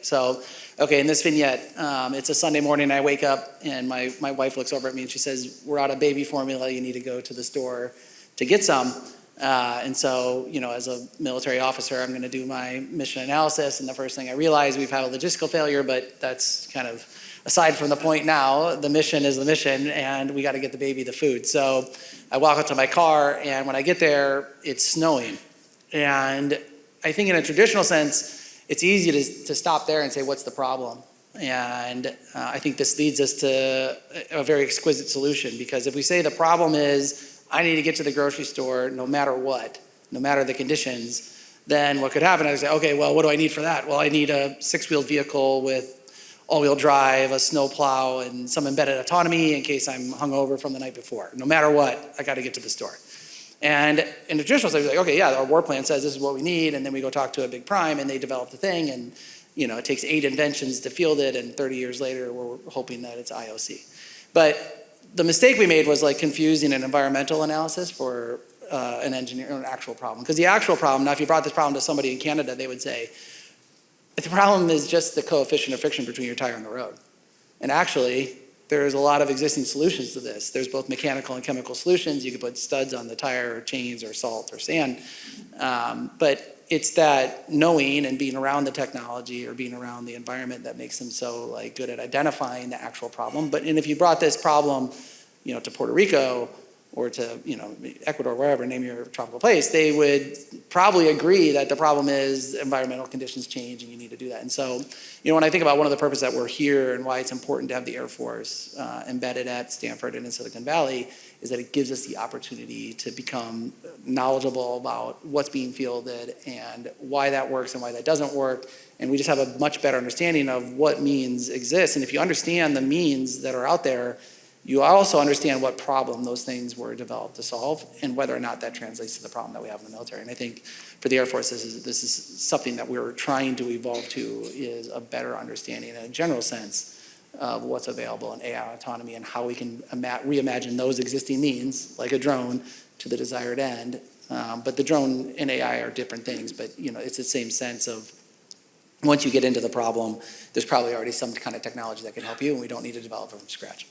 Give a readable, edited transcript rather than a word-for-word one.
So, okay, in this vignette, it's a Sunday morning, I wake up and my wife looks over at me and she says, we're out of baby formula, you need to go to the store to get some. And so, as a military officer, I'm gonna do my mission analysis, and the first thing I realize, we've had a logistical failure, but that's kind of aside from the point now. The mission is the mission, and we gotta get the baby the food. So I walk up to my car, and when I get there, it's snowing. And I think in a traditional sense, it's easy to stop there and say, what's the problem? And I think this leads us to a very exquisite solution, because if we say the problem is, I need to get to the grocery store no matter what, no matter the conditions, then what could happen is I say, okay, well, what do I need for that? Well, I need a 6-wheeled vehicle with all-wheel drive, a snow plow, and some embedded autonomy in case I'm hungover from the night before. No matter what, I gotta get to the store. And in the traditional sense, like, okay, yeah, our war plan says this is what we need, and then we go talk to a big prime, and they develop the thing, and it takes 8 inventions to field it, and 30 years later, we're hoping that it's IOC. But the mistake we made was like confusing an environmental analysis for an engineer or an actual problem. Because the actual problem, now if you brought this problem to somebody in Canada, they would say, the problem is just the coefficient of friction between your tire and the road. And actually, there's a lot of existing solutions to this. There's both mechanical and chemical solutions. You could put studs on the tire, or chains, or salt, or sand. But it's that knowing and being around the technology or being around the environment that makes them so good at identifying the actual problem. And if you brought this problem, to Puerto Rico or to Ecuador, wherever, name your tropical place, they would probably agree that the problem is environmental conditions change and you need to do that. And so, when I think about one of the purposes that we're here and why it's important to have the Air Force embedded at Stanford and in Silicon Valley, is that it gives us the opportunity to become knowledgeable about what's being fielded and why that works and why that doesn't work. And we just have a much better understanding of what means exist. And if you understand the means that are out there, you also understand what problem those things were developed to solve and whether or not that translates to the problem that we have in the military. And I think for the Air Force, this is something that we're trying to evolve to, is a better understanding in a general sense of what's available in AI autonomy and how we can reimagine those existing means, like a drone, to the desired end. But the drone and AI are different things, but it's the same sense of once you get into the problem, there's probably already some kind of technology that can help you, and we don't need to develop it from scratch.